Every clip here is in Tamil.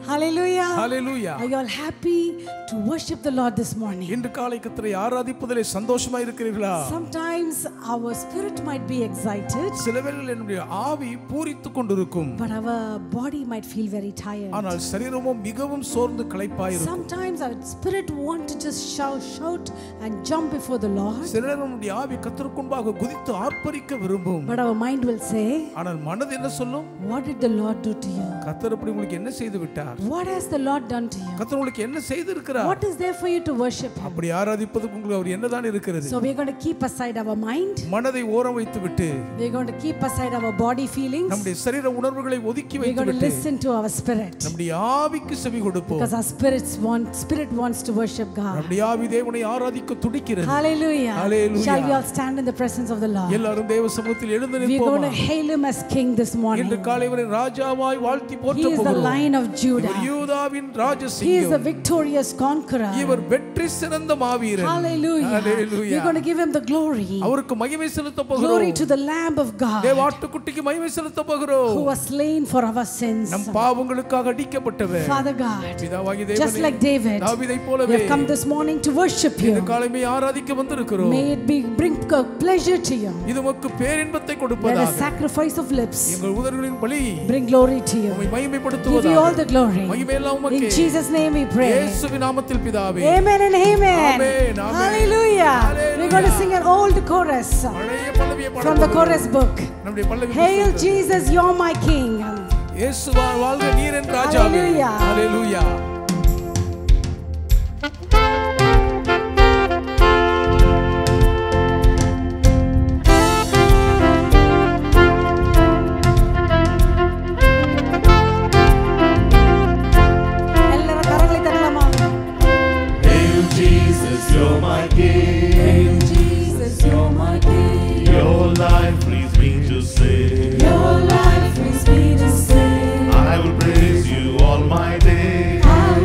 Hallelujah. Hallelujah. Are you all happy to worship the Lord this morning? இன்று காலை கர்த்தரை ஆராதிப்பதிலே சந்தோஷமா இருக்கிறீர்களா? Sometimes our spirit might be excited, சில வேளைகளில் என்னுடைய ஆவி பூரித்துக் கொண்டிருக்கும். but our body might feel very tired. ஆனால் சரீரமோ மிகவும் சோர்ந்து களைப்பாய் இருக்கும். Sometimes our spirit want to just shout and jump before the Lord, சில நேரம் நம்முடைய ஆவி கர்த்தருக்கு முன்பாக குதித்து ஆர்ப்பரிக்க விரும்பும். but our mind will say, ஆனால் மனது என்ன சொல்லும்? what did the Lord do to you? கர்த்தர் அப்படி உங்களுக்கு என்ன செய்து விட்டார்? What has the Lord done to you? கர்த்தர் உங்களுக்கு என்ன செய்திருக்கிறார்? What is there for you to worship him? அப்படி ஆராதிப்பதற்கு உங்களுக்கு அவர் என்னதான் இருக்கிறது? So we are going to keep aside our mind, மனதை ஓரம் வைத்துவிட்டு we are going to keep aside our body feelings, நம்முடைய சரீர உணர்வுகளை ஒதுக்கி we are going to வைத்துவிட்டு listen to our spirit, நம்முடைய ஆவிக்கு செவி கொடுப்போம். because our spirit wants to worship God. நம்முடைய ஆவி தேவனை ஆராதிக்க துடிக்கிறது. Hallelujah. Hallelujah. Shall we all stand in the presence of the Lord? எல்லாரும் தேவ சமூகத்தில் எழுந்து We are going நிற்போமா? to hail him as king this morning. இன்று காலை வரை ராஜாவாய் வாழ்த்தி He போற்ற is the போகிறோம். Lion of Judah. இவர் யூதாவின் He is the Rajasingham. victorious conqueror. இவர் வெற்றி சிறந்த மாவீரன். Hallelujah. Hallelujah. We are going to give him the glory. அவருக்கு மகிமை செலுத்த போகிறோம். Glory to the Lamb of God, தேவாட்டுக்குட்டிக்கு மகிமை செலுத்த போகிறோம். who was slain for our sins. நம் பாவங்களுக்காக அடிக்கப்பட்டவர். Father God, பிதாவாகிய just தேவனே, like David, தாவீதைப் we போலவே have come this morning to worship இந்த you. காலையை ஆராதிக்க வந்திருக்கிறோம். May it bring pleasure to you. இது உமக்கு பேரின்பத்தை Let a கொடுப்பதாக sacrifice of lips எங்கள் உதடுகளின் பலி bring glory to you. உம்மை Give you all மகிமைப்படுத்துவதாக. the glory. மகிமை எல்லாம் உமக்கே. In Jesus' name we pray. இயேசுவின் நாமத்தில் பிதாவே. Amen and amen. Amen, amen. Hallelujah. Hallelujah. We're going to sing an old chorus பழைய பல்லவியை பாட from the போகிறோம். chorus book. நம்முடைய பல்லவி Hail புத்தகத்தில். Jesus, you're my King. இயேசு வாழ்க நீர் என் ராஜாவே. Hallelujah. ஹalleluya. எல்லாரும் கரங்களை தட்டலாமா? Hail Jesus, you're my King. Hail Jesus, you're my King. Your life leads me to sing. Your life is me to sing. I will praise you all my days. I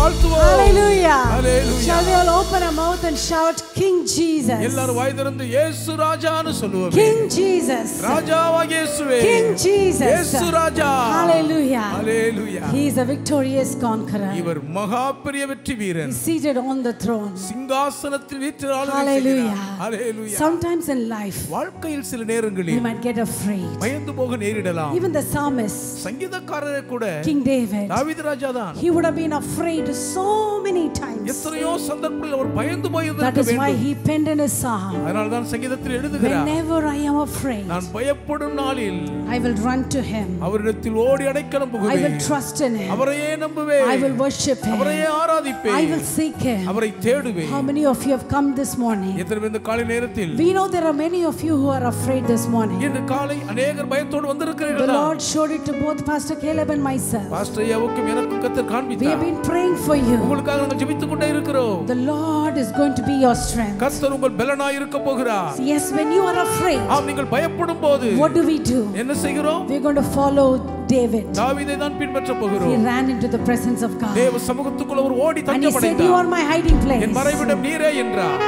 வாழ்த்துவோம். Hallelujah. Hallelujah. Shall we all open our mouth and shout, King Jesus? எல்லாரும் வாய் திறந்து இயேசு ராஜான்னு சொல்லுவோம். King Jesus. ராஜாவாகிய இயேசுவே. King Jesus. இயேசு ராஜா. Hallelujah. Hallelujah. He is a victorious conqueror. இவர் மகா பெரிய வெற்றி வீரன். He is seated on the throne. சிங்காசனத்தில் வீற்றிருக்கிறார். Hallelujah. Hallelujah. Sometimes in life வாழ்க்கையில் சில we நேரங்களில் might get afraid. பயந்து போக நேரிடலாம். Even the psalmist, சங்கீதக்காரரே கூட King David, தாவீது ராஜாதான். he would have been afraid so many times. எத்தனையோ சந்தர்ப்பங்களில் அவர் பயந்து That போயிருக்க is why வேண்டும். he penned in his psalm, அதனால தான் சங்கீதத்தில் எழுதுகிறார், whenever I am afraid, நான் பயப்படும் நாளில் I will run to him. அவரிடத்தில் ஓடி அடைக்கலம் I will புகுவேன். trust in him. அவரையே நம்புவேன். I will worship அவரையே him. ஆராதிப்பேன். I will seek him. அவரை தேடுவேன். How many of you have come this morning? எத்தனை பேர் இந்த காலை நேரத்தில் We know there are many of you who are afraid this morning. இன்று காலை அநேகர் பயத்தோடு The வந்திருக்கிறீர்கள். Lord showed it to both Pastor Caleb and myself. Pastor ஐயாவுக்கும் எனக்கும் கர்த்தர் We have காண்பித்தார். been praying for you. உங்களுக்காக நாங்கள் ஜெபித்துக் கொண்டே இருக்கிறோம். The Lord is going to be your strength. கர்த்தர் உங்கள் பலனாய் இருக்க போகிறார். Yes, when you are afraid, ஆம், நீங்கள் பயப்படும் போது what do we do? என்ன செய்கிறோம்? We are going to follow David. தாவீதை தான் பின்பற்ற He போகிறோம். ran into the presence of God. தேவ சமூகத்துக்குள்ள ஒரு ஓடி And he said, தஞ்சமடைந்தார். you are my hiding place. என் மறைவிடம் நீரே என்றார்.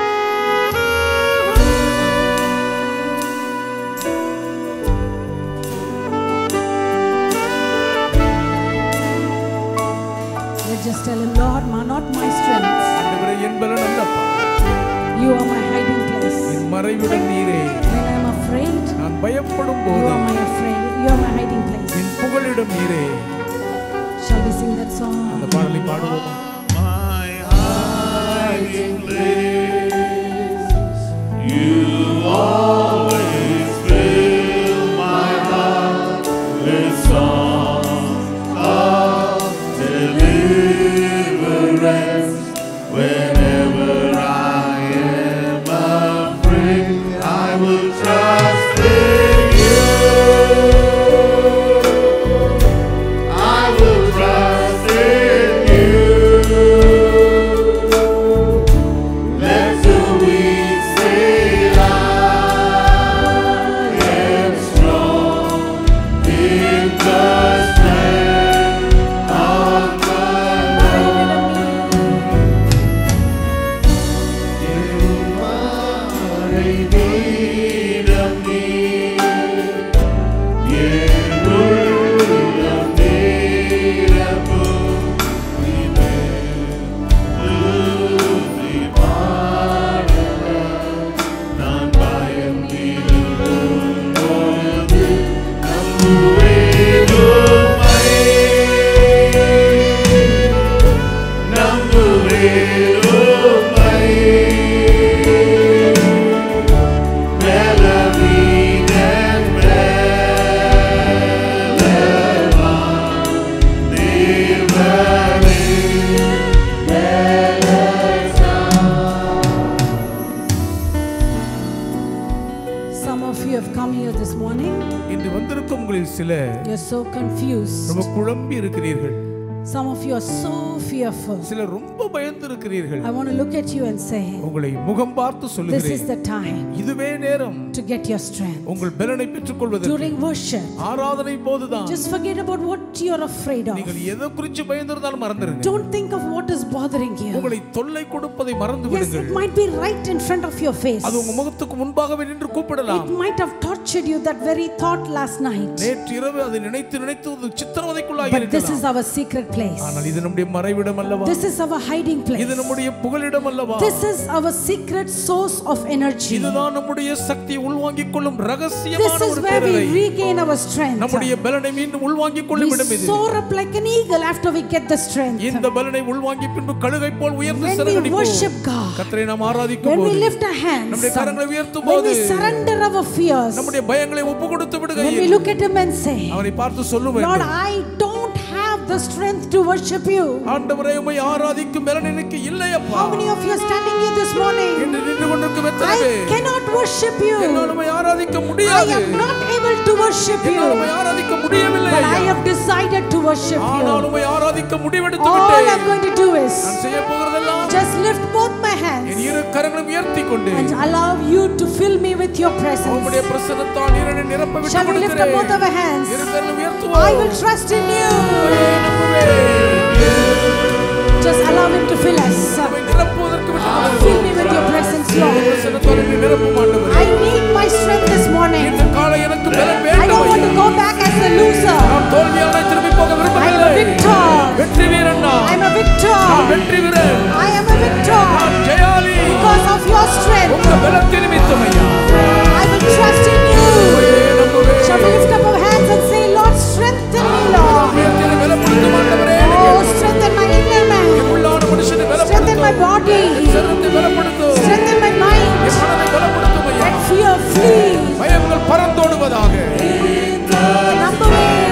Let's just tell him, Lord, not my strength. ஆண்டவரே, என் பலன் அல்லப்பா. You are my hiding place. என் மறைவிடம் நீரே. When I am afraid, நான் பயப்படும் you போது are my afraid. You are my hiding place. என் புகலிடம் நீரே. Shall we sing that song? அந்த பாடலை பாடுவோம். My hiding place, you always fill my heart with songs of deliverance. Whenever I am afraid, I will trust in you. I will trust in you. Let the weak say I am strong in the strength of the Lord. You are a need of me. You will need a book. We may part none by a Some of you have come here this morning. இன்று வந்திருக்கும் உங்களில் சிலர் You're so confused. ரொம்ப குழம்பி இருக்கிறீர்கள். Some of you are so fearful. சிலர் ரொம்ப பயந்து இருக்கிறீர்கள். I want to look at you and say, உங்களை முகம் பார்த்து this is சொல்லுகிறேன், the time இதுவே நேரம் to get your strength. உங்கள் பலனை பெற்றுக் கொள்வதற்கு. During worship, ஆராதனை போதுதான். just forget about what you're afraid of. நீங்கள் எதை குறித்து பயந்திருந்தாலும் மறந்துருங்க. Don't think of what is bothering you. உங்களை தொல்லை கொடுப்பதை மறந்து Yes, விடுங்கள். it might be right in front of your face. அது உங்க முகத்துக்கு முன்பாகவே நின்று கூப்பிடலாம். It might have tortured you, that very thought last night. நேற்று இரவு அதை நினைத்து நினைத்து சித்திரவதைக்குள்ளாகி But this is இருக்கலாம். our secret place. ஆனால் இது நம்முடைய மறைவிடம் அல்லவா? This is our hiding place. இது நம்முடைய புகலிடம் அல்லவா? This is our secret source of energy. இதுதான் நம்முடைய சக்தியை உள்வாங்கிக் கொள்ளும் This ரகசியமான is ஒரு where we பேரறை. regain our strength. நம்முடைய பலனை மீண்டும் உள்வாங்கிக் கொள்ளும் இடம் We இது. soar up like an eagle after we get the strength. இந்த பலனை உள்வாங்கி பின்பு கழுகை போல் உயர்ந்து When we சிறகடிப்போம். worship God, கர்த்தரை நாம் ஆராதிக்கும் when we போது, lift our hands, நம்முடைய கரங்களை உயர்த்தும் when போது, we surrender our fears, நம்முடைய பயங்களை ஒப்பு கொடுத்து when we விடுகையில் look at Him and say, அவரை பார்த்து சொல்லும் Lord, வேண்டும், I don't have the strength to worship you. ஆண்டவரே உம்மை ஆராதிக்கும் பலன் எனக்கு இல்லையப்பா. How many of you are standing here this morning? என்று நின்று கொண்டிருக்கும் எத்தனை I பேர், cannot worship you. என்னால் உம்மை ஆராதிக்க I முடியாது, am not able to worship என்னால் உம்மை you. ஆராதிக்க முடியவில்லை But I ஐயா. have decided to worship ஆனால் you. உம்மை ஆராதிக்க முடிவெடுத்து All விட்டேன். I'm going to do is நான் செய்ய போகிறதெல்லாம் just lift both my N hands இரு கரங்களையும் உயர்த்தி கொண்டு and allow you to fill me with your உம்முடைய presence. பிரசன்னத்தால் என்னை நிரப்ப விட்டு Shall we lift up both கொடுக்கிறேன். our hands? இரு கரங்களையும் உயர்த்துவோம். I will trust in you. நம்புவேன். Just allow Him to fill us. நம்மை நிரப்புவதற்கு விட்டு Fill me with your presence, Lord. பிரசன்னத்தோடு என்னை நிரப்பும் ஆண்டவரே. I need my strength this morning. இந்த காலை எனக்கு பலம் I வேண்டும் don't want to ஐயா. go back as a loser. நான் தோல்வியாளனாய் திரும்பி போக I am a விரும்பவில்லை. victor. வெற்றி வீரன் நான். I am a victor. நான் வெற்றி வீரன். I am a victor. நான் ஜெயாலி. Because of your strength. உங்க பலத்தின் நிமித்தம் ஐயா. I will trust in you. நம்புவேன். Shall we lift up our hands and say, Lord, strengthen me, Lord. என்னை பலப்படுத்தும் ஆண்டவரே. Oh, strengthen my inner man. உள்ளான மனுஷனை Strengthen my பலப்படுத்தும். body. சரீரத்தை பலப்படுத்தும். Strengthen my mind. என் மனதை பலப்படுத்தும் ஐயா. Let fear flee. பயங்கள் பறந்தோடுவதாக. நம்புவேன்.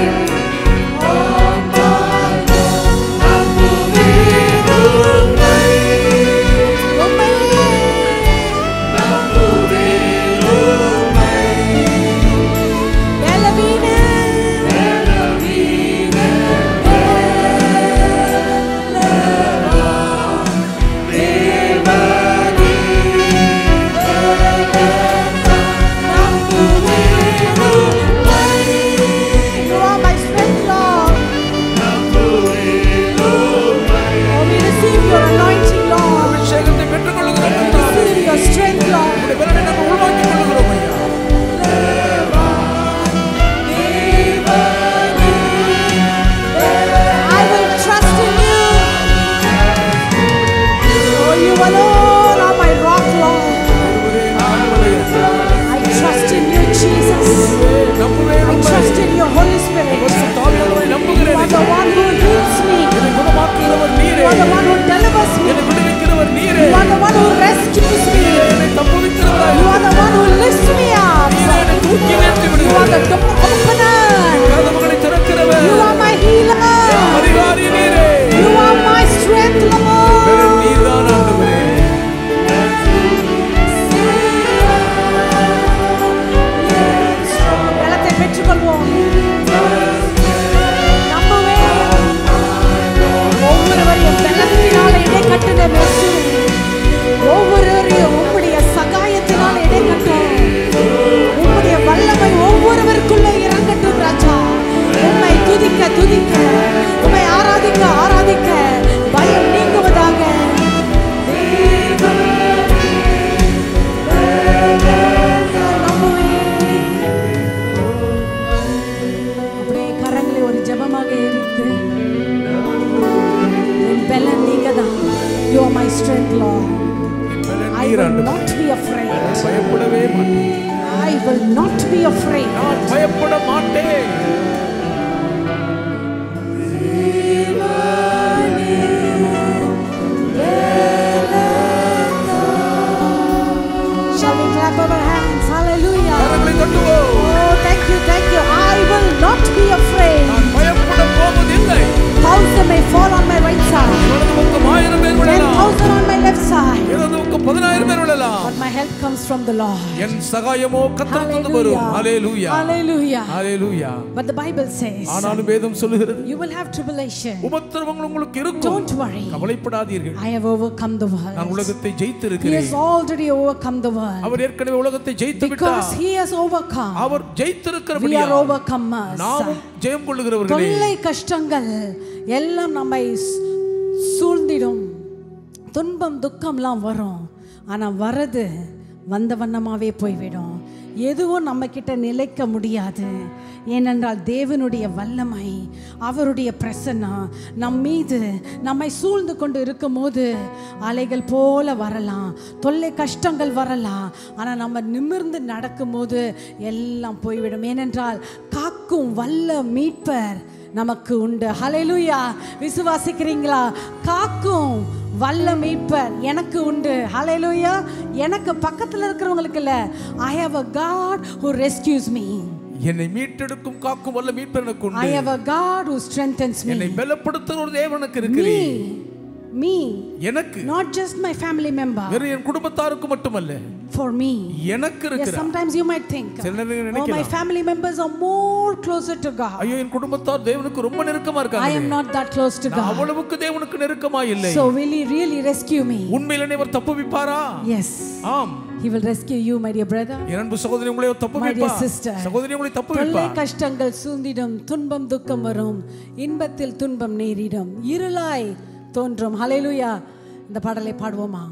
But the Bible says, you will have tribulation. Don't worry. I have overcome the world. He has already overcome the world. Because He has overcome, we are overcomers. தொல்லை கஷ்டங்கள் எல்லாம் நம்மை சூழ்ந்திடும். துன்பம் துக்கம்லாம் வரும். ஆனா வரது வந்த வண்ணமாவே போய்விடும். எதுவும் நம்ம கிட்ட நிலைக்க முடியாது. ஏனென்றால் தேவனுடைய வல்லமை, அவருடைய பிரசன்னம் நம் மீது நம்மை சூழ்ந்து கொண்டு இருக்கும் போது அலைகள் போல வரலாம், தொல்லை கஷ்டங்கள் வரலாம். ஆனால் நம்ம நிமிர்ந்து நடக்கும் போது எல்லாம் போய்விடும். ஏனென்றால் காக்கும் வல்ல மீட்பர் நமக்கு உண்டு. ஹல்லேலூயா. விசுவாசிக்கிறீங்களா? காக்கும் வல்ல மீட்பர் எனக்கு உண்டு. ஹல்லேலூயா. எனக்கு பக்கத்துல இருக்கிறவங்களுக்கு இல்ல. I have a God who rescues me. என்னை மீட்டெடுக்கும் காக்கும் வல்ல மீட்பர் எனக்கு உண்டு. I have a God who strengthens me. என்னை பலப்படுத்துகிற ஒரு தேவன் எனக்கு இருக்கிறார். Me. எனக்கு. Not just my family member. வேற என் குடும்பத்தாருக்கு மட்டுமல்ல. For me. எனக்கு இருக்கிறார். Yes, sometimes you might think, oh, my family members are more closer to God. ஐயோ என் குடும்பத்தார் தேவனுக்கு ரொம்ப நெருக்கமா இருக்காங்க. I am not that close to God. அவ்வளவுக்கு தேவனுக்கு நெருக்கமா இல்லை. So will He really rescue me? உண்மையிலே அவர் தப்புவிப்பாரா? Yes. ஆம். He will rescue you, my dear brother. இரண்டு சகோதரி உங்களை தப்புவிப்பார். My dear sister. சகோதரி உங்களை தப்புவிப்பார். தொல்லை கஷ்டங்கள் சூழ்ந்திடும், துன்பம் துக்கம் வரும், இன்பத்தில் துன்பம் நேரிடும், இருளாய் தோன்றும். ஹல்லேலூயா. இந்த பாடலை பாடுவோமா?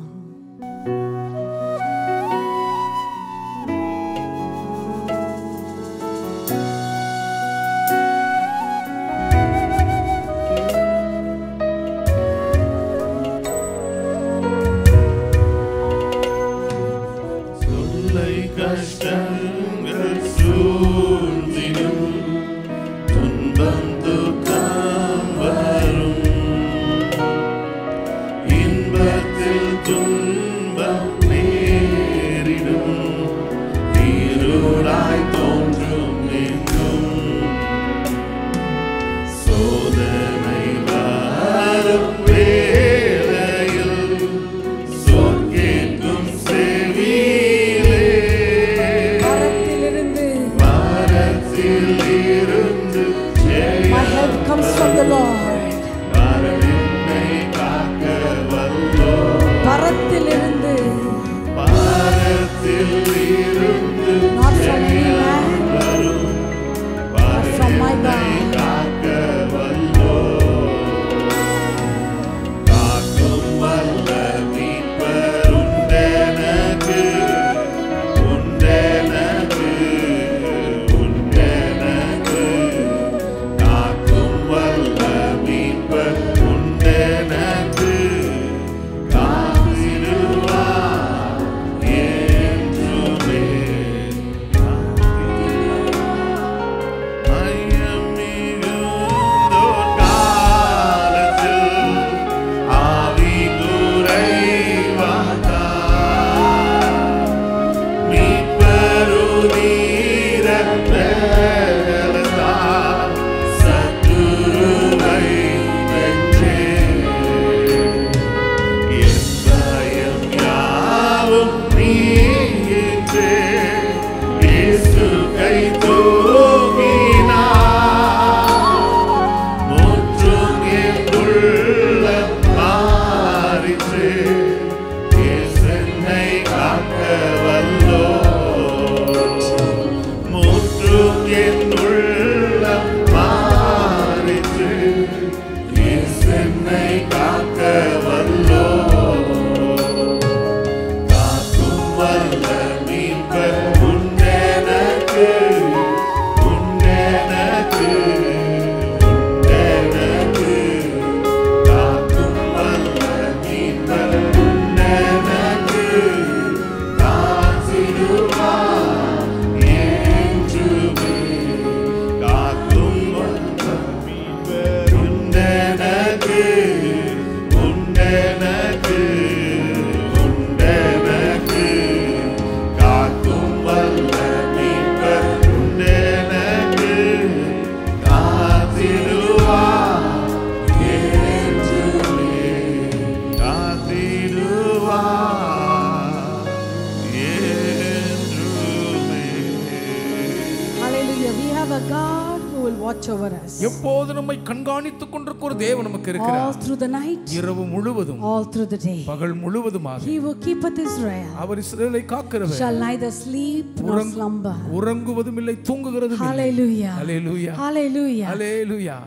எப்போது நம்மை கண்காணித்துக் கொண்டிருக்கிற ஒரு தேவன் நமக்கு இருக்கிறார். All through the night, இரவு முழுவதும், all through the day, பகல் முழுவதுமாக He will keepeth Israel. அவர் இஸ்ரவேலை காக்கிறவர். Shall neither sleep nor slumber. உறங்குவதும் இல்லை, தூங்குகிறதும் இல்லை. Hallelujah. Hallelujah. Hallelujah. Hallelujah.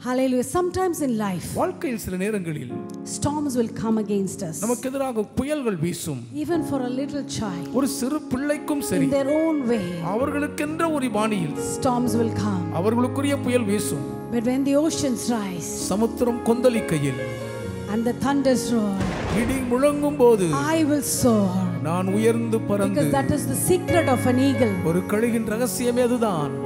Hallelujah. Sometimes in life, வாழ்க்கையில் சில நேரங்களில் storms will come against us. நமக்கு எதிராக புயல்கள் வீசும். Even for a little child, ஒரு சிறு பிள்ளைக்கும் சரி, in their own way, அவர்களுக்கென்ற ஒரு பாணியில் storms will come. அவர்களுக்குரிய புயல் வீசும். But when the oceans rise, Samudram கொந்தளிக்கையில், and the thunders roar, இடி முழங்கும் போது, I will soar. நான் உயர்ந்து பறந்து. Because that is the secret of an eagle. ஒரு கழுகின் ரகசியமே அதுதான்.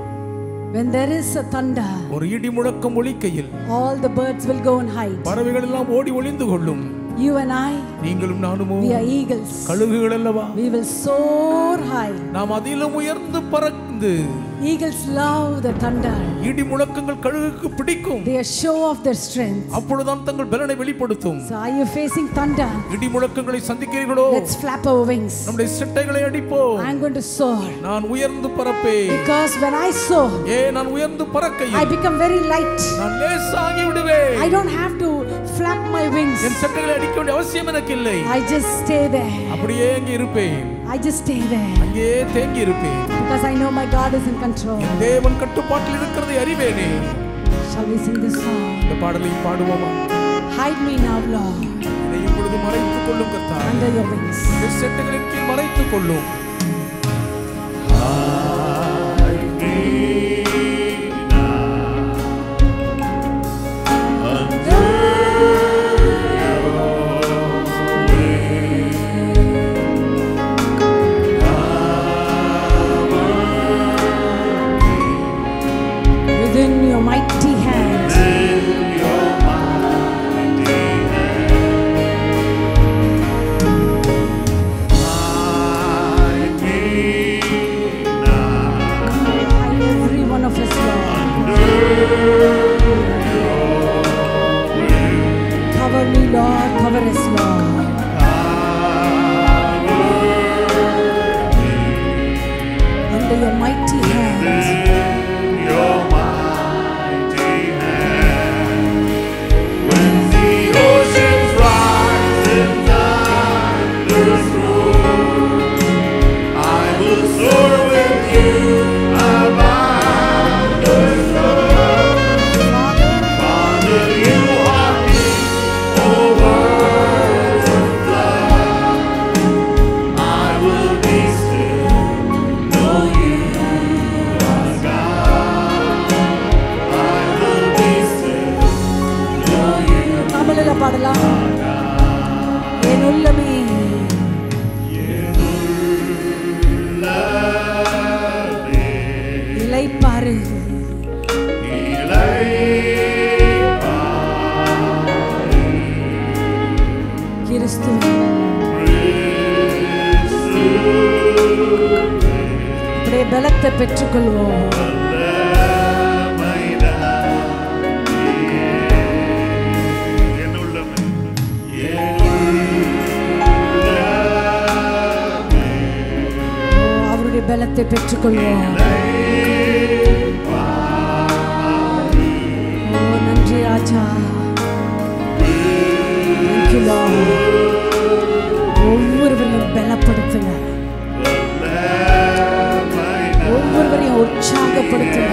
When there is a thunder, ஒரு இடி முழக்கம் ஒலிக்கையில், all the birds will go and hide. பறவைகள் எல்லாம் ஓடி ஒளிந்து கொள்ளும். You and I, நீங்களும் நானுமோ, we are eagles. கழுகுகள் அல்லவா? We will soar high. நாம் அதிலும் உயர்ந்து பறந்து. Eagles love the thunder. இடி முழக்கங்கள் கழுகுக்கு பிடிக்கும். They show off their strength. அப்பொழுதுதான் தங்கள் பலனை வெளிப்படுத்தும். So are you facing thunder? இடி முழக்கங்களை சந்திக்கிறீர்களோ? Let's flap our wings. நம்முடைய சிட்டைகளை அடிப்போம். I'm going to soar. நான் உயர்ந்து பறப்பேன். Because when I soar, நான் உயர்ந்து பறக்கையில், I become very light. நான் லேசாகி விடுவேன். I don't have to flap my wings. என் சிட்டைகளை அடிக்க வேண்டிய அவசியம் எனக்கு இல்லை. I just stay there. அப்படியே அங்கே இருப்பேன். I just stay there. அங்கே தேங்கி இருப்பேன். Because I know my God is in control. தேவன் கட்டுப்பாட்டில் இருக்கிறதை அறிவேனே. Shall we sing this song? இந்த பாடலை பாடுவோமா? Hide me now, Lord. என்னை இப்பொழுது மறைத்துக் கொள்ளும் கர்த்தாவே. Under your wings. இந்த செட்டுகளின் கீழ் மறைத்துக் கொள்ளும். Within your mighty hands. Every one of us, Lord. Cover me, Lord. Cover us, Lord. Under your mighty hands. பாடலாம். என் உள்ளமே இளைப்பாறு கிறிஸ்துவே அப்படியே பலத்தை பெற்றுக்கொள்வோம். பலத்தை பெற்றுக்கொள்வோம். நன்றி ராஜா. ஒவ்வொருவரையும் பலப்படுத்துங்க, ஒவ்வொருவரையும் உற்சாகப்படுத்துங்க.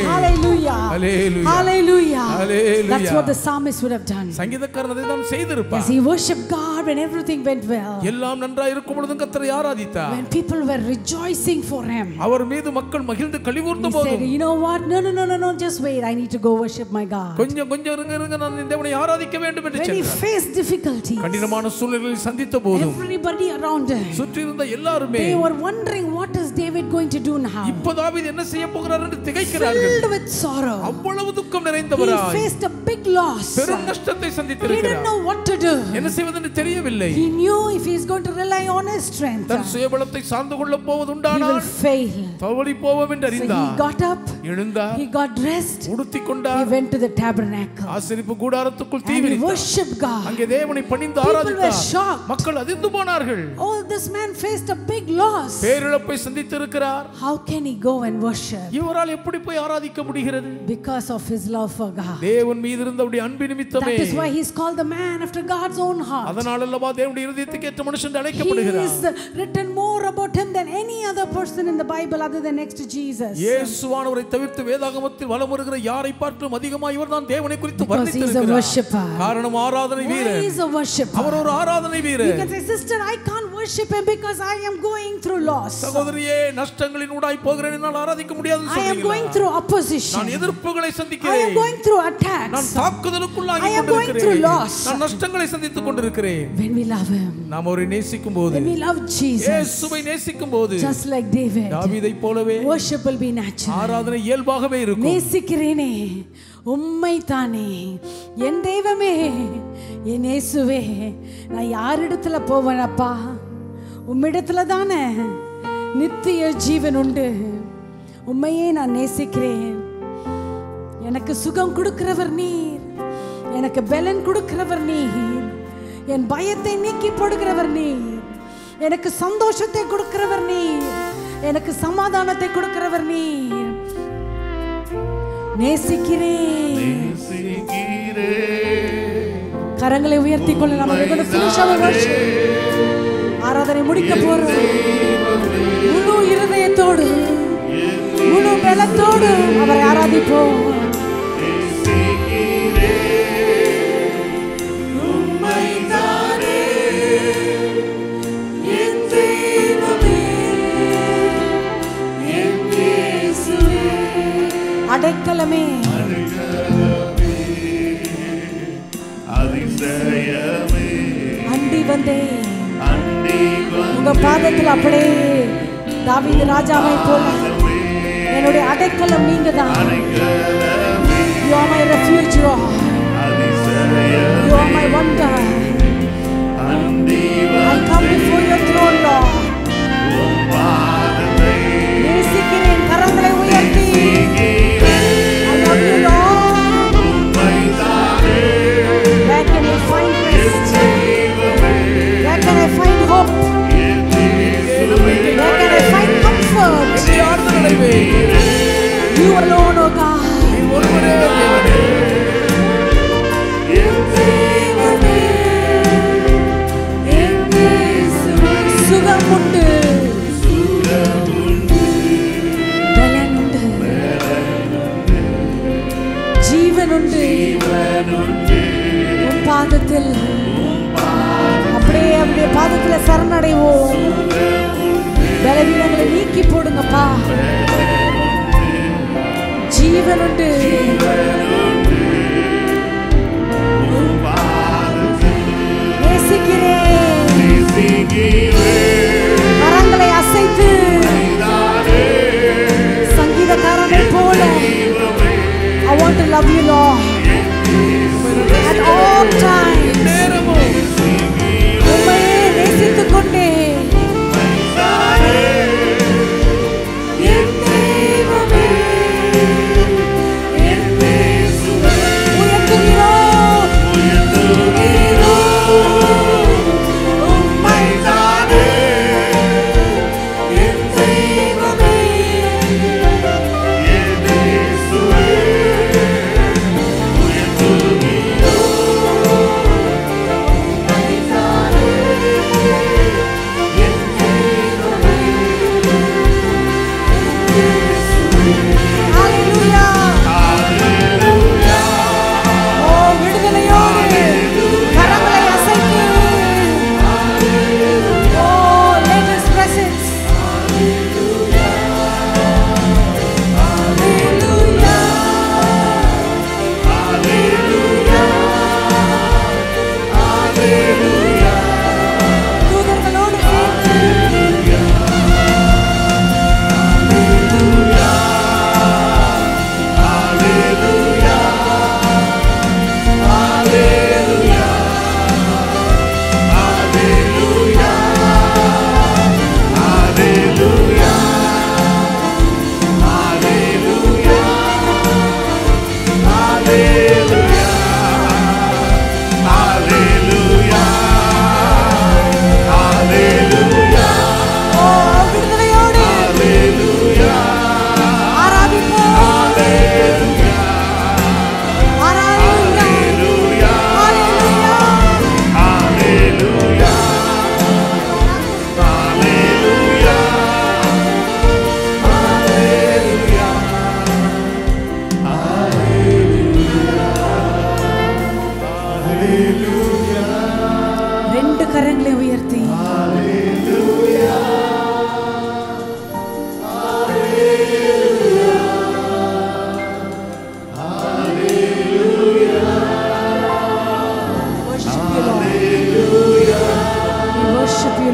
Hallelujah. Hallelujah. Hallelujah. Hallelujah. That's what the psalmist would have done. சங்கீதக்காரன் அதை தான் செய்திருப்பார். Yes, he worshiped God when everything went well. எல்லாம் நன்றாய் இருக்கும் பொழுது கர்த்தரை ஆராதித்தார். When people were rejoicing for him. அவர் மீது மக்கள் மகிழ்ந்து களிகூர்ந்த போது, he said, you know what, no, just wait, I need to go worship my God. கொஞ்சம் இருங்க நான் தேவனை ஆராதிக்க வேண்டும் என்று சொன்னார். When he faced difficulties, கடினமான சூழ்நிலைகளை சந்தித்த போது, everybody around him, சுற்றி இருந்த எல்லாரும் they were wondering what is David going to do now. இப்போ தாவீது என்ன செய்ய போகிறார் என்று திகைக்கிறார்கள். Filled with sorrow, அவ்வளவு துக்கம் நிறைந்தவராய், he faced a big loss, பெரும் நஷ்டத்தை சந்தித்திருக்கிறார். he didn't know what to do. என்ன செய்வது என்று தெரியவில்லை. He knew if he is going to rely on his strength, தன் சுயபலத்தை சார்ந்து கொள்ள போவதுண்டானால் he will fail. தவறி போவோம் என்று அறிந்தார். So he got up, எழுந்தார், he got dressed, உடுத்திக் கொண்டார், he went to the tabernacle, ஆசரிப்பு கூடாரத்துக்குள் and he தீவிரித்தார். worshiped God. அங்கே தேவனை பணிந்து People ஆராதித்தார். were shocked. மக்கள் அதிர்ந்து போனார்கள். Oh, this man faced a big loss. பேரிழப்பை சந்தித்திருக்கிறார். How can he go and worship? இவரால் எப்படி போய் ஆராதிக்க முடிகிறது? Because of his love for God. தேவன் மீது இருந்த அவருடைய அன்பின் நிமித்தமே. That is why he is called the man after God's own heart. அதனால அல்லவா தேவனுடைய இதயத்துக்கு ஏற்ற மனுஷன் என்று அழைக்கப்படுகிறார். He is written more about him than any other person in the Bible other than next to Jesus. இயேசுவானவரை தவிர்த்து வேதாகமத்தில் வலம் வருகிற யாரை பார்த்தும் அதிகமாக இவர்தான் தேவனை குறித்து வர்ணித்திருக்கிறார். He is a worshipper. காரணம் ஆராதனை வீரர். He is a worshipper. அவர் ஒரு ஆராதனை வீரர். You can say, sister, I can't worship him because I am going through loss. சகோதரியே, நஷ்டங்களின் ஊடாய் போகிறேன், என்னால் ஆராதிக்க முடியாதுன்னு சொல்றீங்களா? I am going through opposition. நான் எதிர்ப்புகளை சந்திக்கிறேன். I am going through attacks. நான் தாக்குதலுக்குள்ளாகி கொண்டிருக்கிறேன். I am going through loss. நான் நஷ்டங்களை சந்தித்துக் கொண்டிருக்கிறேன். When we love him, நாம் அவரை நேசிக்கும்போது, when we love Jesus, இயேசுவை நேசிக்கும்போது, just like David, தாவீதைப் போலவே worship will be natural. ஆராதனை இயல்பாகவே இருக்கும். நேசிக்கிறேனே உம்மை தானே என் தெய்வமே என் இயேசுவே, நான் யாரிடத்துல போவேனப்பா? உம்மிடத்துல தானே நித்திய ஜீவன் உண்டு. உம்மையே நான் நேசிக்கிறேன். எனக்கு சுகம் கொடுக்கிறவர் நீர், எனக்கு பலன் கொடுக்கிறவர் நீர், என் பயத்தை நீக்கி போடுகிறவர் நீர், எனக்கு சந்தோஷத்தை கொடுக்கிறவர் நீர், எனக்கு சமாதானத்தை கொடுக்கிறவர் நீர். நேசிக்கிறேன். கரங்களை உயர்த்தி கொள்ள நம்ம ஆராதனை முடிக்க போறோம். முழு இருதயத்தோடு முழு பலத்தோடு அவரை ஆராதிப்போம். அடைக்கலமே, அண்டி வந்தே உங்க பாதத்தில் அப்படியே தாவீது ராஜாவை போல என்னுடைய அடைக்கலம் நீங்க தான். You are my refuge, Lord. You are my wonder. I come before your throne, Lord. நேசிக்கிறேன். கரங்களை உயர்த்தி I love you, Lord. Where can I find rest? Where can I find hope? Where can I find comfort? You alone, oh God. சுகம் உண்டு, பலன் உண்டு, ஜீவன் உண்டு. உன் பாதத்தில் அப்படியே அப்படியே பாதத்தில் சரணடைவோம். பலவீனங்களை நீக்கி போடுங்கப்பா. ஜீவன் உண்டு. நேசிக்கிறேன். கரங்களை அசைத்து சங்கீதக்காரனை போல I want to love you, Lord, at all times. உம்மையே நேசித்துக் கொண்டே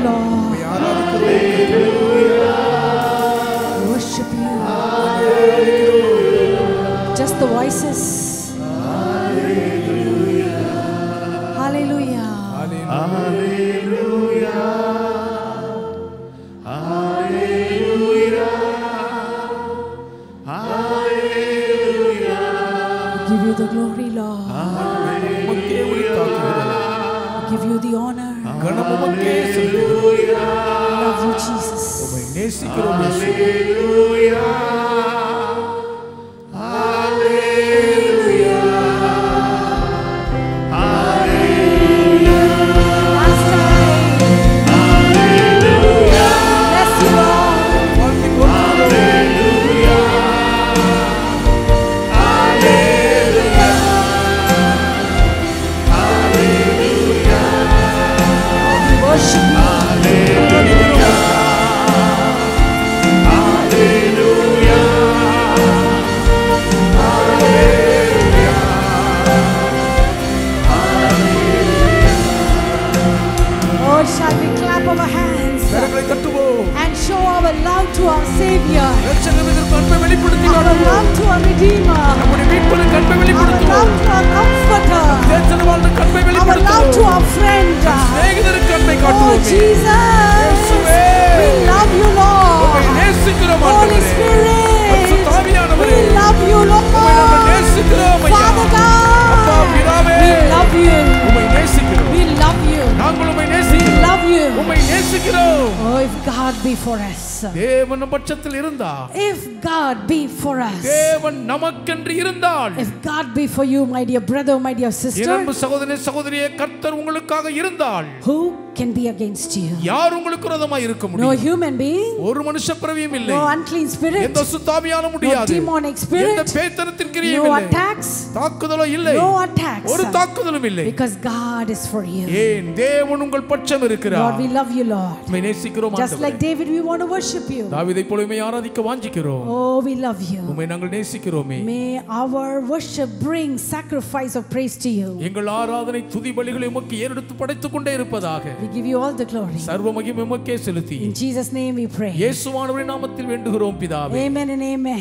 Lord. Worship you. Just the voices. Hallelujah. Give you the glory, Lord. Give you the honor. Love you, Jesus. And show our love to our Savior, our love to our Redeemer, our love to our Comforter, our love to our friend. Oh Jesus, we love you, Lord. Holy Spirit, we love you, Lord. Father God, we love you. We love you. We love you. Oh, if God be for us. If God be for us. If God be for you, my dear brother, my dear sister, who can be against you? No human being, no unclean spirit, no demonic spirit, no attacks, because God is for you. Lord, we love you, Lord. Just like David, we want to worship you. Oh, we love you. May our worship bring sacrifice of praise to you. We give you all the glory. In Jesus' name we pray. Amen and amen.